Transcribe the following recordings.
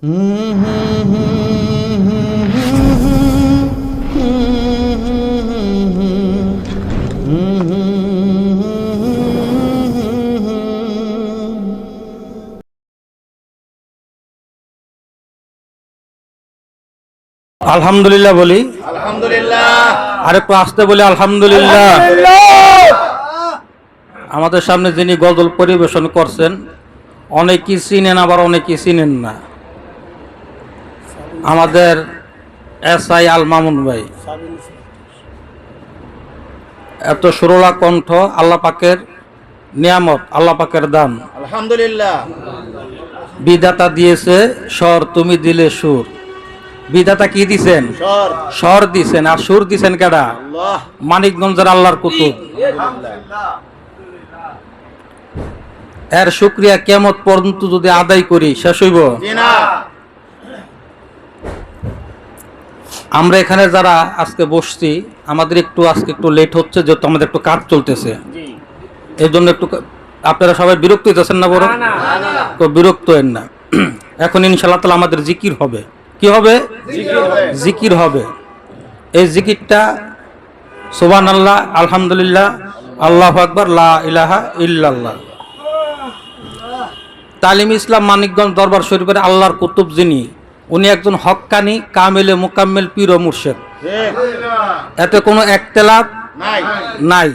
আলহামদুলিল্লাহ বলি, আলহামদুলিল্লাহ। আরেকটু আসতে বলি, আলহামদুলিল্লাহ। আমাদের সামনে যিনি গজল পরিবেশন করছেন, অনেকেই চিনেন আবার অনেকেই চিনেন না। আমাদের SI আল মামুন ভাই, এত সুরলা কণ্ঠ আল্লাহ পাকের নিয়ামত, আল্লাহ পাকের দান, আলহামদুলিল্লাহ। বিধাতা দিয়েছে স্বর, তুমি দিলে সুর। বিধাতা কি দিছেন? স্বর দিছেন। আর সুর দিছেন কেডা? মানিকগঞ্জের আল্লাহর কুতুব। এর শুকরিয়া কিয়ামত পর্যন্ত যদি আদায় করি শেষ হইব? আমরা এখানে যারা আজকে বসছি, আমাদের আজকে একটু লেট হচ্ছে, যেহেতু আমাদের একটু কাজ চলতেছে, এই জন্য একটু আপনারা সবাই বিরক্ত হইতেছেন না? বড় তো বিরক্ত হেন না। এখন ইনশাআল্লাহ তাআলা আমাদের জিকির হবে। কি হবে? জিকির হবে। এই জিকিরটা সুবহানাল্লাহ, আলহামদুলিল্লাহ, আল্লাহু আকবার, লা ইলাহা ইল্লাল্লাহ। তালিম ইসলাম মানিকগঞ্জ দরবার শরীফের আল্লাহর কুতুব যিনি, উনি একজন হক্কানি কামেলে মুকাম্মেল পীর ও মুর্শিদ। এতে কোনো একতেলাফ নাই।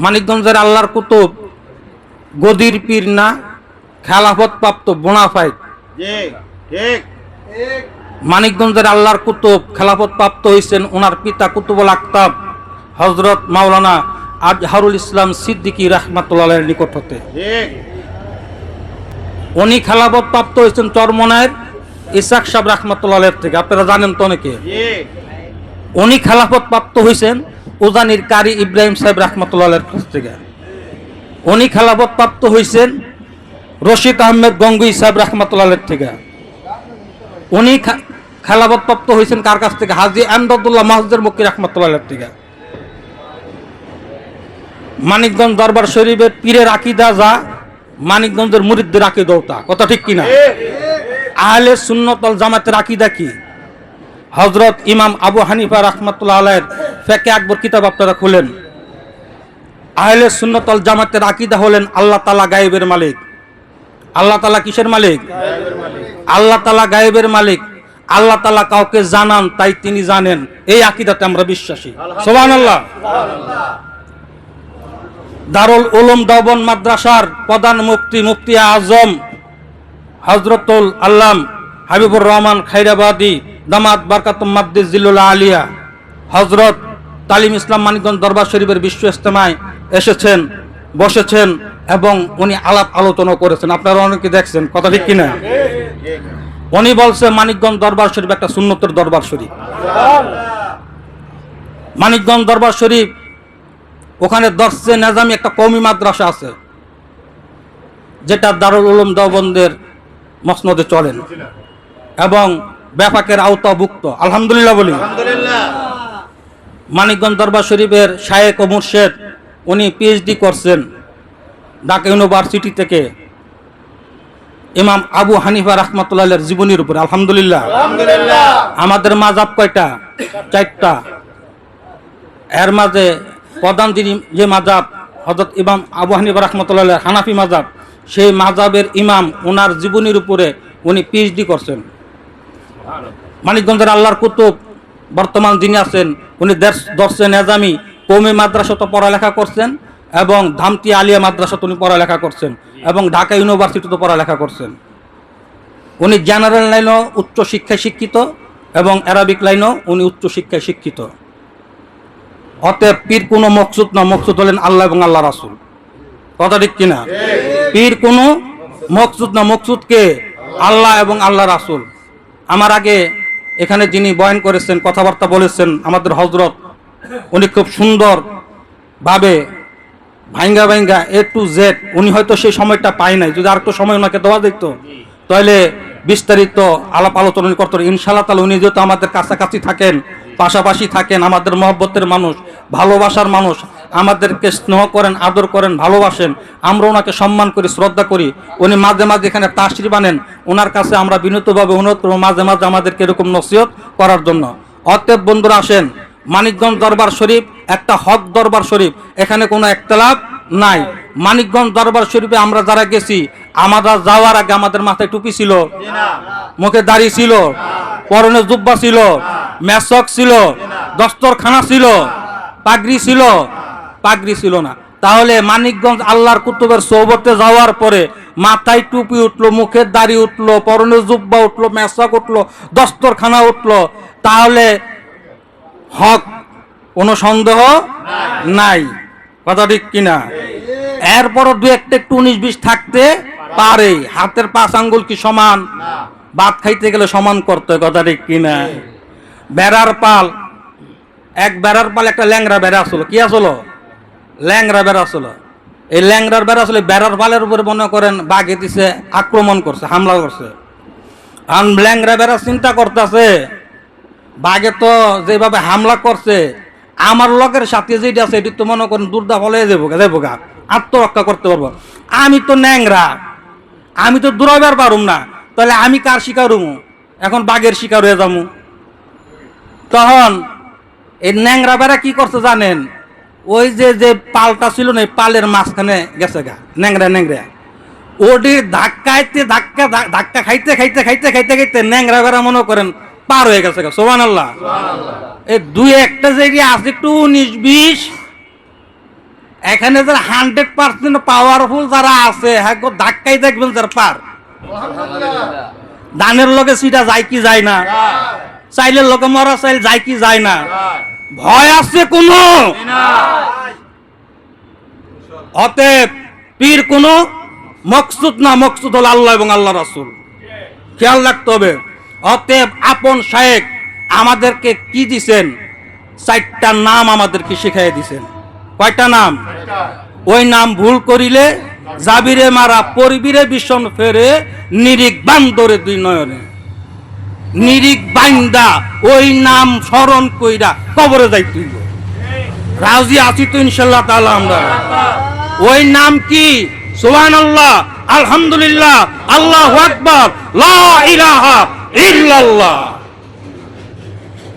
মানিকগঞ্জের আল্লাহর কুতুব গদির পীর না, খেলাফত প্রাপ্ত বোনাফাইড। মানিকগঞ্জের আল্লাহর কুতুব খেলাফত প্রাপ্ত হয়েছেন ওনার পিতা কুতুবুল আকতাব হযরত মাওলানা আজহারুল ইসলাম সিদ্দিকী রাহমাতুল্লাহের নিকট হতে। উনি খেলাফত প্রাপ্ত হয়েছেন চরমনায়ের ইসাক সাহেব রাহমাতুল্লাহের থেকে। আপনারা জানেন তো অনেকে। উনি খেলাফত প্রাপ্ত হয়েছেন উজানির কারি ইব্রাহিম সাহেব রাহমাতুল্লাহের কাছ থেকে। উনি খেলাফত প্রাপ্ত হয়েছেন রশিদ আহমেদ গঙ্গুই সাহেব রাহমাতুল্লাহের থেকে। উনি খেলাফত প্রাপ্ত হয়েছেন কার কাছ থেকে? হাজী আমদাদুল্লাহ মাহজুর মক্কি রাহমাতুল্লাহের থেকে। মানিকগঞ্জ দরবার শরীফের পীরের আকীদা যা, মানিকগঞ্জের মুরিদদের আকীদাও তা। কথা ঠিক কিনা? আহলে সুন্নাত ওয়াল জামাতের আকীদা কি? হযরত ইমাম আবু হানিফা রাহমাতুল্লাহ আলাইহির ফিকহে আকবর কিতাব আপনারা খুলেন। আহলে সুন্নাত ওয়াল জামাতের আকীদা হলেন আল্লাহ তাআলা গায়েবের মালিক। আল্লাহ তাআলা কিসের মালিক? আল্লাহ তাআলা গায়েবের মালিক। আল্লাহ তাআলা কাউকে জানান, তাই তিনি জানেন। এই আকীদাতে আমরা বিশ্বাসী। সুবহানাল্লাহ। দারুল উলুম দেওবন্দ মাদ্রাসার প্রধান মুফতি, মুফতি আজম হযরতুল আল্লাম হাবিবুর রহমান খাইরাবাদী দামাত বারকাতুম মাদ্দিস জিল্লুল আলিয়া হযরত তালিম ইসলাম মানিকগঞ্জ দরবার শরীফের বিশ্ব ইজতেমায় এসেছেন, বসেছেন এবং উনি আলাপ আলোচনা করেছেন। আপনারা অনেকে দেখছেন। কথা ঠিক কিনা? উনি বলছে মানিকগঞ্জ দরবার শরীফ একটা সুন্নতের দরবার শরীফ। মানিকগঞ্জ দরবার শরীফ, ওখানে দরসে নিজামি একটা কওমি মাদ্রাসা আছে, যেটা দারুল উলুম দেওবন্দের মসনদে চলেন এবং ব্যাপকের আওতাভুক্ত। আলহামদুলিল্লাহ বলি। মানিকগঞ্জ দরবার শরীফের শায়েখ ও মুর্শেদ, উনি PhD করছেন ঢাকা ইউনিভার্সিটি থেকে ইমাম আবু হানিফা রাহমাতুল্লাহের জীবনীর উপরে। আলহামদুলিল্লাহ। আমাদের মাযহাব কয়টা? 4টা। এর মাঝে প্রধান যে মাযহাব হযরত ইমাম আবু হানিফা রাহমাতুল্লাহ হানাফি মাযহাব, সেই মাযহাবের ইমাম ওনার জীবনীর উপরে উনি PhD করছেন। মানিকগঞ্জের আল্লাহর কুতুব বর্তমান যিনি আছেন, উনি দরসে নিজামি কওমি মাদ্রাসাতে পড়ালেখা করছেন এবং ধামতি আলিয়া মাদ্রাসাতে উনি পড়ালেখা করছেন এবং ঢাকা ইউনিভার্সিটিতে পড়ালেখা করছেন। উনি জেনারেল লাইনও উচ্চ শিক্ষায় শিক্ষিত এবং অ্যারাবিক লাইনও উনি উচ্চ শিক্ষায় শিক্ষিত। অতএব পীর কোনো মকসুদ না, মকসুদ হলেন আল্লাহ এবং আল্লাহ রাসূল। কথা ঠিক কিনা? পীর কোনো মকসুদ না, মকসুদ কে? আল্লাহ এবং আল্লাহ রাসূল। আমার আগে এখানে যিনি বয়ান করেছেন, কথাবার্তা বলেছেন, আমাদের হযরত, উনি খুব সুন্দর ভাবে ভাঙ্গা ভাঙ্গা A to Z, উনি হয়তো সেই সময়টা পায় নাই। যদি আর একটু সময় ওনাকে দেওয়া যেত তাহলে বিস্তারিত আলাপ আলোচনা করতেন। ইনশাআল্লাহ তাআলা উনি যেহেতু আমাদের কাছাকাছি থাকেন, পাশাপাশি থাকেন, আমাদের মহব্বতের মানুষ, ভালোবাসার মানুষ, আমাদেরকে স্নেহ করেন, আদর করেন, ভালোবাসেন, আমরা ওনাকে সম্মান করি, শ্রদ্ধা করি। উনি মাঝে মাঝে এখানে তাশরিফ আনেন, ওনার কাছে আমরা বিনীতভাবে অনুরোধ করব মাঝে মাঝে আমাদেরকে এরকম নসিহত করার জন্য। অতএব বন্ধুরা আসেন, মানিকগঞ্জ দরবার শরীফ একটা হক দরবার শরীফ, এখানে কোনো একতলাপ নাই। মানিকগঞ্জ দরবার শরীফে আমরা যারা গেছি, আমরা যাওয়ার আগে আমাদের মাথায় টুপি ছিল, মুখে দাড়ি ছিল, পরনে জুব্বা ছিল, মেসক ছিল, দস্তরখানা ছিল, পাগড়ি ছিল? পাগড়ি ছিল না। তাহলে মানিকগঞ্জ আল্লাহর কুতুবের সোহবতে যাওয়ার পরে মাথায় টুপি উঠলো, মুখে দাড়ি উঠলো, পরনে জুব্বা উঠলো, মেসক উঠলো, দস্তরখানা উঠলো, তাহলে হক, কোনো সন্দেহ নাই। কথা ঠিক কিনা? এরপরও দু একটা একটু 19-20 থাকতে পারে। হাতের 5 আঙ্গুল কি সমান? ভাত খাইতে গেলে সমান করতে হয়। কথা ঠিক কিনা? বেড়ার পাল, এক বেড়ার পাল একটা ল্যাংরা বেড়া আসলো। কি আসলো? ল্যাংরা বেড়া আসলো। এই ল্যাংরার বেড়া আসলে বেড়ার পালের উপরে মনে করেন বাঘে দিছে, আক্রমণ করছে, হামলা করছে। আর ল্যাংরা বেড়া চিন্তা করতেছে, বাঘে তো যেভাবে হামলা করছে, আমার লোকের সাথে যেটা আছে এটি তো মনে করেন দুর্দা ফলে যাবো গা, আত্মরক্ষা করতে পারবো। আমি তো ন্যাংরা, আমি তো দূরাবার পারুম না, তাহলে আমি কার শিকার হবো? এখন বাঘের শিকার হয়ে যাবো। তখন এই ন্যাংরা বেড়া কি করছে জানেন? ওই যে পালটা ছিল না, পালের মাঝখানে গেছে গা, ন্যাংরা ন্যাংরা ওটি ধাক্কাইতে ধাক্কা খাইতে খাইতে খাইতে খাইতে খাইতে ন্যাংরা বেড়া মনে করেন পার হয়ে গেছে গা। সুবহানাল্লাহ। এই দুই একটা জায়গায় আছে একটু 19-20, এখানে যারা 100% পাওয়ারফুল যারা আছে, হ্যাঁ ধাক্কাই দেখবেন যারা পার। দানের লোকে সিটা যায় কি যায় না, চাইলের লোকে মরা চাইল যায় কি যায় না, ভয় আছে কোনো? অতএব পীর কোনো মকসুদ না, মকসুদ হল আল্লাহ এবং আল্লাহ রাসূল, খেয়াল রাখতে হবে। অতএব আপন শায়েখ আমাদেরকে কি দিছেন? 4টা নাম আমাদেরকে শিখাই দিছেন। কয়টা নাম? ওই নাম ভুল করিলে জাবিরে মারা, পরিবিরে বিষণ ফেরে, নিরিক বান্দরে 2 নয়নে। নিরিক বাইন্দা ওই নাম স্মরণ কইরা কবরে যাইতে হইব। রাজি আছি তো ইনশাআল্লাহ তাআলা আমরা। ওই নাম কি? সুবহানাল্লাহ, আলহামদুলিল্লাহ, আল্লাহু আকবার, লা ইলাহা ইল্লাল্লাহ।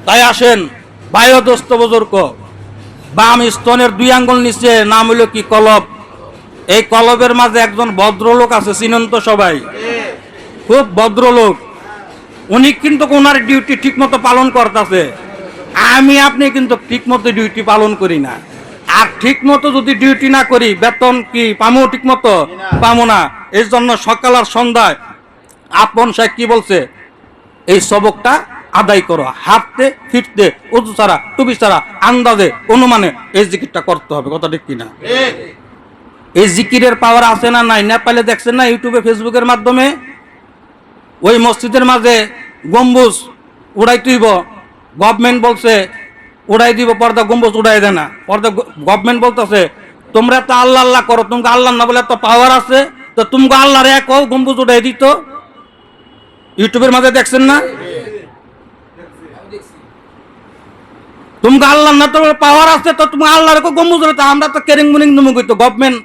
তাই আসেন ভাই ও দোস্ত বুজুর্গ, বাম স্তনের 2 আঙ্গুল নিচে নাম হলো কি? কলব। এই কলবের মাঝে একজন ভদ্রলোক আছে, চিনেন তো সবাই? খুব ভদ্রলোক। উনি কিন্তু ওনার ডিউটি ঠিক মতো পালন করতেছে। আমি আপনি কিন্তু ঠিক মতো ডিউটি পালন করি না। আর ঠিক মতো যদি ডিউটি না করি, বেতন কি পামো? ঠিক মতো পামো না। এই জন্য সকাল আর সন্ধ্যায় আপন সাহেব কি বলছে? এই সবকটা আদায় করো, হাঁটতে ফিরতে, উজু ছাড়া, টুপি ছাড়া, আন্দাজে, অনুমানে এই জিকিরটা করতে হবে। কথা ঠিক কিনা? এই জিকিরের পাওয়ার আছে না নাই? নেপালে দেখছেন না, ইউটিউবে ফেসবুকের মাধ্যমে ওই মসজিদের মাঝে গম্বুজ উড়াই তুইব, গভর্নমেন্ট বলছে উড়াই দিব, পর্দা গম্বুজ উড়াই দেয় না। পর্দা গভর্নমেন্ট বলতেছে তোমরা তো আল্লাহ আল্লাহ করো, তোমাকে আল্লাহ না বলে তো পাওয়ার আছে, তো তুমি আল্লাহর এক গম্বুজ উড়াই দিত। ইউটিউবের মাঝে দেখছেন না? তোমাকে আল্লাহ না তো পাওয়ার আছে, তো তুমি আল্লাহর গম্বুজ উড়াইতো। আমরা তো কেরিং মুনিং নমুক হইতো, গভর্নমেন্ট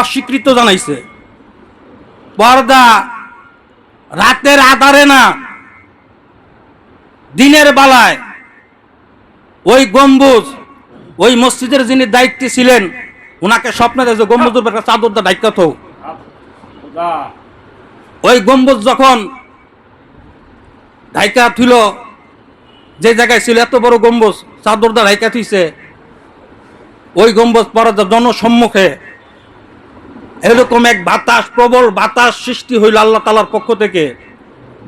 অস্বীকৃত জানাইছে। পর্দা রাতের আধারে না, দিনের বেলায় ওই গম্বুজ, ওই মসজিদের যিনি দায়িত্বে ছিলেন, ওনাকে স্বপ্নে দেখে গম্বুজের একটা চাদরটা ঢাইকা থো। ওই গম্বুজ যখন ঢাইকা থুল, যে জায়গায় ছিল এত বড় গম্বুজ, চাদরটা ঢাইকা থুইছে, ওই গম্বুজ পর্দা জনসম্মুখে এরকম এক বাতাস, প্রবল বাতাস সৃষ্টি হইল আল্লাহ তাআলার পক্ষ থেকে।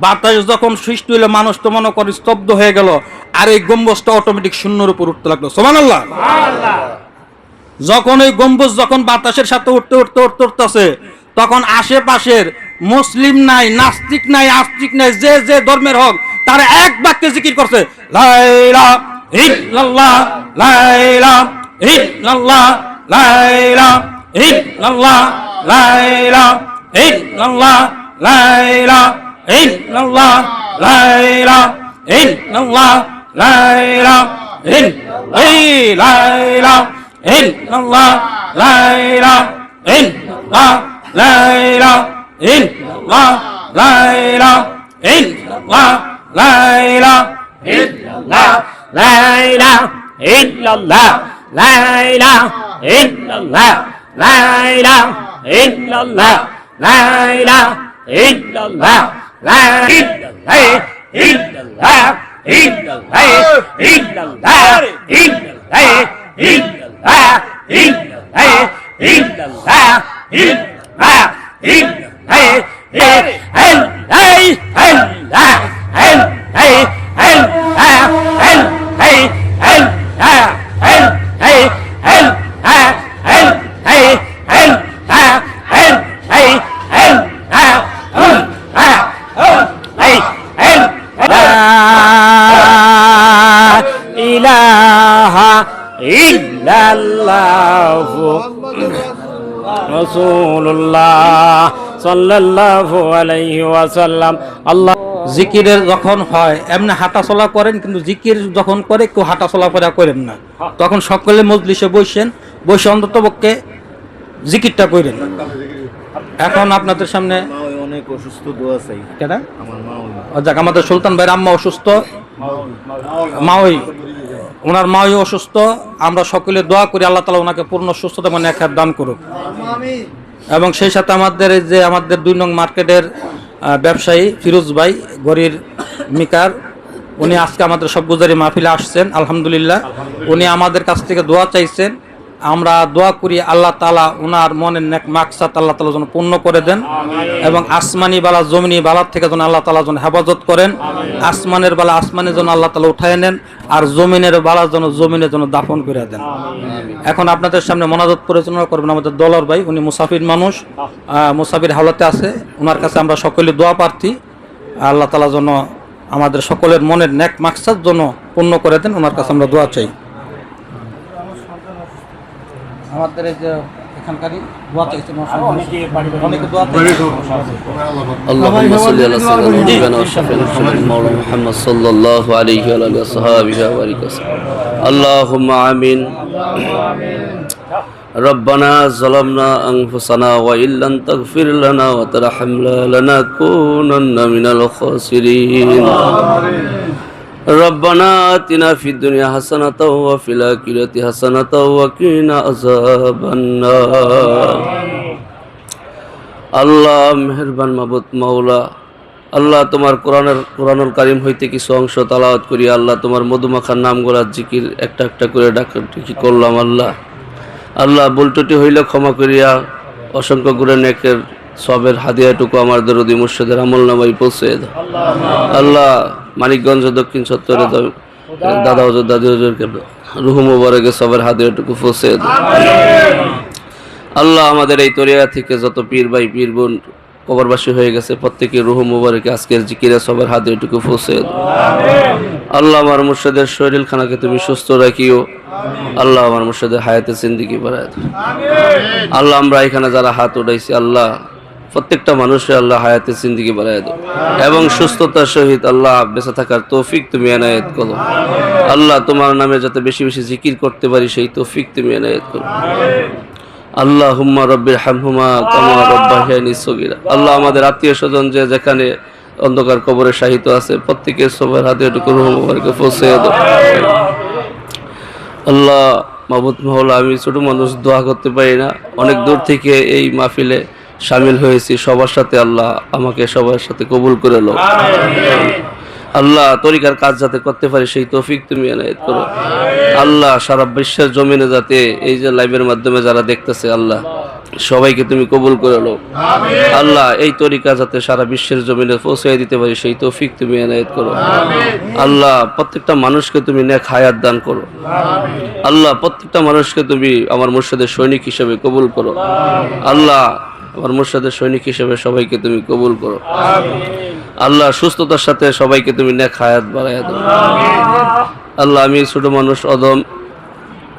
বাতাস যখন সৃষ্টি হইলো, মানুষ তো মনে করে স্তব্ধ হয়ে গেল, আর এই গম্বুজটা অটোমেটিক শূন্যের উপর উঠতে লাগলো। সুবহানাল্লাহ। যখন ওই গম্বুজ যখন বাতাসের সাথে উঠতে উঠতে উঠতে উঠতেছে, তখন আশেপাশের মুসলিম নাই, নাস্তিক নাই, আস্তিক নাই, যে যে ধর্মের হোক, তারা এক বাক্যে জিকির করছে, লা ইলাহা ইল্লাল্লাহ, লা ইলাহা ইল্লাল্লাহ, লা ইলাহা ইল্লাল্লাহ, লা ইলাহা ইল্লাল্লাহ, লা ইলাহা ইল্লাল্লাহ, লা ইলাহা ইল্লাল্লাহ, লা ইলাহা ইল্লাল্লাহ, লা ইলাহা ইল্লাল্লাহ লা ইলাহা ইল্লাল্লাহ লা ইলাহা ইল্লাল্লাহ লা ইলাহা ইল্লাল্লাহ লা ইলাহা ইল্লাল্লাহ লা ইলাহা ইল্লাল্লাহ লা ইলাহা ইল্লাল্লাহ লা ইলাহা ইল্লাল্লাহ লা ইলাহা ইল্লাল্লাহ লা ইলাহা ইল্লাল্লাহ ইল্লাল্লাহ ইল্লাল্লাহ ইল্লাল্লাহ ইল্লাল্লাহ ইল্লাল্লাহ ইল্লাল্লাহ ইল্লাল্লাহ রাসূলুল্লাহ সাল্লাল্লাহু আলাইহি ওয়াসাল্লাম। আল্লাহ জিকিরের যখন হয় এমনি হাঁটাচলা করেন, কিন্তু জিকির যখন করে কেউ হাঁটাচলা করেন না। তখন সকলে মজলিসে বসে অন্ততপক্ষে জিকিরটা করেন। এখন আপনাদের সামনে অনেক অসুস্থ, দোয়া চাই। কেন আমার মা যাক, আমাদের সুলতান ভাইয়ের আম্মা অসুস্থ, ওনার মাও অসুস্থ। আমরা সকলে দোয়া করি আল্লাহ তাআলা ওনাকে পূর্ণ সুস্থতা মানে এক হাত দান করুক। এবং সেই সাথে আমাদের এই যে আমাদের 2 নং মার্কেটের ব্যবসায়ী ফিরোজ ভাই গরির মিকার, উনি আজকে আমাদের সবগুজারি মাহফিলে আসছেন। আলহামদুলিল্লাহ, উনি আমাদের কাছ থেকে দোয়া চাইছেন। আমরা দোয়া করি আল্লাহ তাআলা ওনার মনের নেক মাকসাদ আল্লাহ তাআলা যেন পূর্ণ করে দেন, এবং আসমানি বালা জমিনি বালার থেকে যেন আল্লাহ তাআলা যেন হেফাজত করেন। আসমানের বালা আসমানে যেন আল্লাহ তাআলা উঠায় নেন, আর জমিনের বালা যেন জমিনে যেন দাফন করে দেন। এখন আপনাদের সামনে মোনাজাত পরিচালনা করবেন আমাদের দলর ভাই, উনি মুসাফির মানুষ, মুসাফির হালতে আছে। ওনার কাছে আমরা সকলে দোয়া প্রার্থী, আল্লাহ তাআলা যেন আমাদের সকলের মনের নেক মাকসাদ যেন পূর্ণ করে দেন। ওনার কাছে আমরা দোয়া চাই। আমাদের এই যে এখানকারই দোয়া চাইছেন, অনেকে দোয়া চাইছেন। اللهم صل على سيدنا وشفيعنا مولانا محمد صلى الله عليه وعلى اله وصحبه وسلم. اللهم آمين. ربنا ظلمنا أنفسنا وإن لم تغفر لنا وترحمنا لنكونن من الخاسرين. ربنا آتنا في الدنيا حسنة وفي الآخرة حسنة وقنا عذاب النار. আল্লাহ মেহেরবান মাবুদ মাওলা, আল্লাহ তোমার কোরআনুল কারীম হইতে কিছু অংশ তেলাওয়াত করি। আল্লাহ তোমার মধুমাখার নামগুলা জিকির একটা একটা করে ডাকি করলাম। আল্লাহ ভুল ত্রুটি হইলে ক্ষমা করিয়া অসংখ্য গুণের নেকের সবের হাদিয়াটুকু আমার দরদি মুর্শিদের আমল নামাই পৌঁছে দাও। আল্লাহ মানিকগঞ্জ দক্ষিণ চত্বরে দাদা হজর দাদি হজরকে রুহ মুবারকে সবের হাদিয়াটুকু পৌঁছে দাও। আল্লাহ আমাদের এই তরিয়া থেকে যত পীর ভাই পীর বোন কবরবাসী হয়ে গেছে প্রত্যেকের রুহ মুবারকে আজকের জিকিরে সবার হাদিয়াটুকু পৌঁছে দাও। আল্লাহ আমার মুর্শিদের শরীর খানাকে তুমি সুস্থ রাখিও। আল্লাহ আমার মুর্শিদের হায়াতে জিন্দেগি বাড়ায় দাও। আল্লাহ আমরা এখানে যারা হাত উঠাইছি আল্লাহ প্রত্যেকটা মানুষের আল্লাহ হায়াতে জিন্দেগি বাড়ায় দাও এবং সুস্থতার সহিত আল্লাহ বেঁচে থাকার তৌফিক তুমি এনায়েত করো। আল্লাহ তোমার নামে যাতে বেশি বেশি জিকির করতে পারি সেই তৌফিক তুমি এনায়েত করো। আল্লাহুম্মা রাব্বির হামহুমা কামা রাব্বায়ানি সগীরা। আল্লাহ আমাদের আত্মীয় স্বজন যে যেখানে অন্ধকার কবরে শাহিত আছে প্রত্যেকের সবার হাতে একটু রুহ মুবারকে পৌঁছে দাও। আল্লাহ মাবুদ মাওলা, আমি ছোট মানুষ, দোয়া করতে পারি না, অনেক দূর থেকে এই মাহফিলে শামিল হয়েছি। সবার সাথে আল্লাহ আমাকে সবার সাথে কবুল করে নাও। আল্লাহ তরিকার কাজ যাতে করতে পারি সেই তৌফিক তুমি এনায়েত করো। আল্লাহ সারা বিশ্বের জমিনে যাতে এই যে লাইভের মাধ্যমে যারা দেখতেছে আল্লাহ সবাইকে তুমি কবুল করে নাও। আল্লাহ এই তরিকা যাতে সারা বিশ্বের জমিনে পৌঁছে দিতে পারি সেই তৌফিক তুমি এনায়েত করো। আল্লাহ প্রত্যেকটা মানুষকে তুমি নেক হায়াত দান করো। আল্লাহ প্রত্যেকটা মানুষকে তুমি আমার মুর্শিদের সৈনিক হিসেবে কবুল করো। আল্লাহ আমার মুর্শিদের সৈনিক হিসেবে সবাইকে তুমি কবুল করো। আল্লাহ সুস্থতার সাথে সবাইকে তুমি নেক হায়াত বাড়াইয়া দাও। আল্লাহ আমি ছোট মানুষ, অদম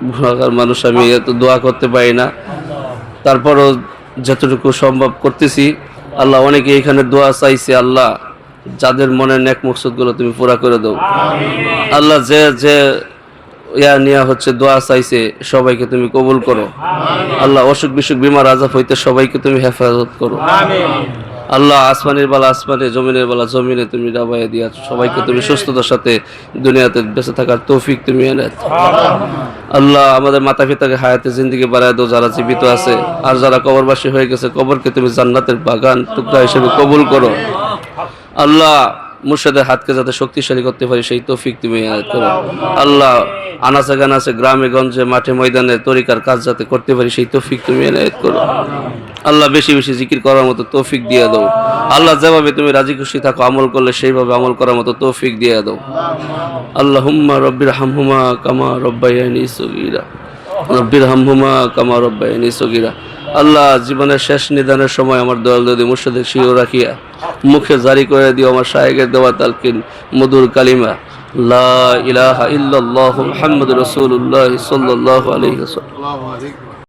গুনাহগার মানুষ, আমি এত দোয়া করতে পারি না, তারপরও যতটুকু সম্ভব করতেছি। আল্লাহ অনেকে এখানে দোয়া চাইছে, আল্লাহ যাদের মনের নেক মকসুদগুলো তুমি পুরা করে দাও। আল্লাহ যে যে নিয়ে হচ্ছে দোয়া চাইছে, সবাইকে তুমি কবুল করো। আল্লাহ অসুখ বিসুখ বিমার আজাব হইতে সবাইকে তুমি হেফাজত করো। আল্লাহ আসমানের বালা আসমানে, জমিনের বালা জমিনে তুমি ডাবাইয়া দিয়াছ, সবাইকে তুমি সুস্থতার সাথে দুনিয়াতে বেঁচে থাকার তৌফিক তুমি এনে দাও। আল্লাহ আমাদের মাতা পিতাকে হায়াতে জিন্দিগি বাড়ায় দাও, যারা জীবিত আছে, আর যারা কবরবাসী হয়ে গেছে কবরকে তুমি জান্নাতের বাগান টুকরা হিসেবে কবুল করো। আল্লাহ মুর্শিদের হাতকে যাতে শক্তিশালী করতে পারি সেই তৌফিক তুমি এনায়েত করো। আল্লাহ আনাচে গানাচে গ্রামে গঞ্জে মাঠে ময়দানে তরিকার কাজ যাতে করতে পারি সেই তৌফিক তুমি এনায়েত করো। আল্লাহ বেশি বেশি জিকির করার মতো তৌফিক দিয়ে দাও। আল্লাহ যেভাবে তুমি রাজি খুশি থাকো আমল করলে সেইভাবে আমল করার মতো তৌফিক দিয়ে দাও। আল্লাহুম্মা রব্বির হামহুমা কামা রব্বায়ানি সগীরা, রব্বির হামহুমা কামা রব্বায়ানি সগীরা। আল্লাহ জীবনের শেষ নিদানের সময় আমার দয়াল যদি মুর্শিদের শিও রাখিয়া মুখে জারি করে দিও আমার শায়েখের দেওয়া তালকিন মধুর কালিমা লা ইলাহা ইল্লাল্লাহু মুহাম্মাদুর রাসূলুল্লাহ সাল্লাল্লাহু আলাইহি ওয়াসাল্লাম।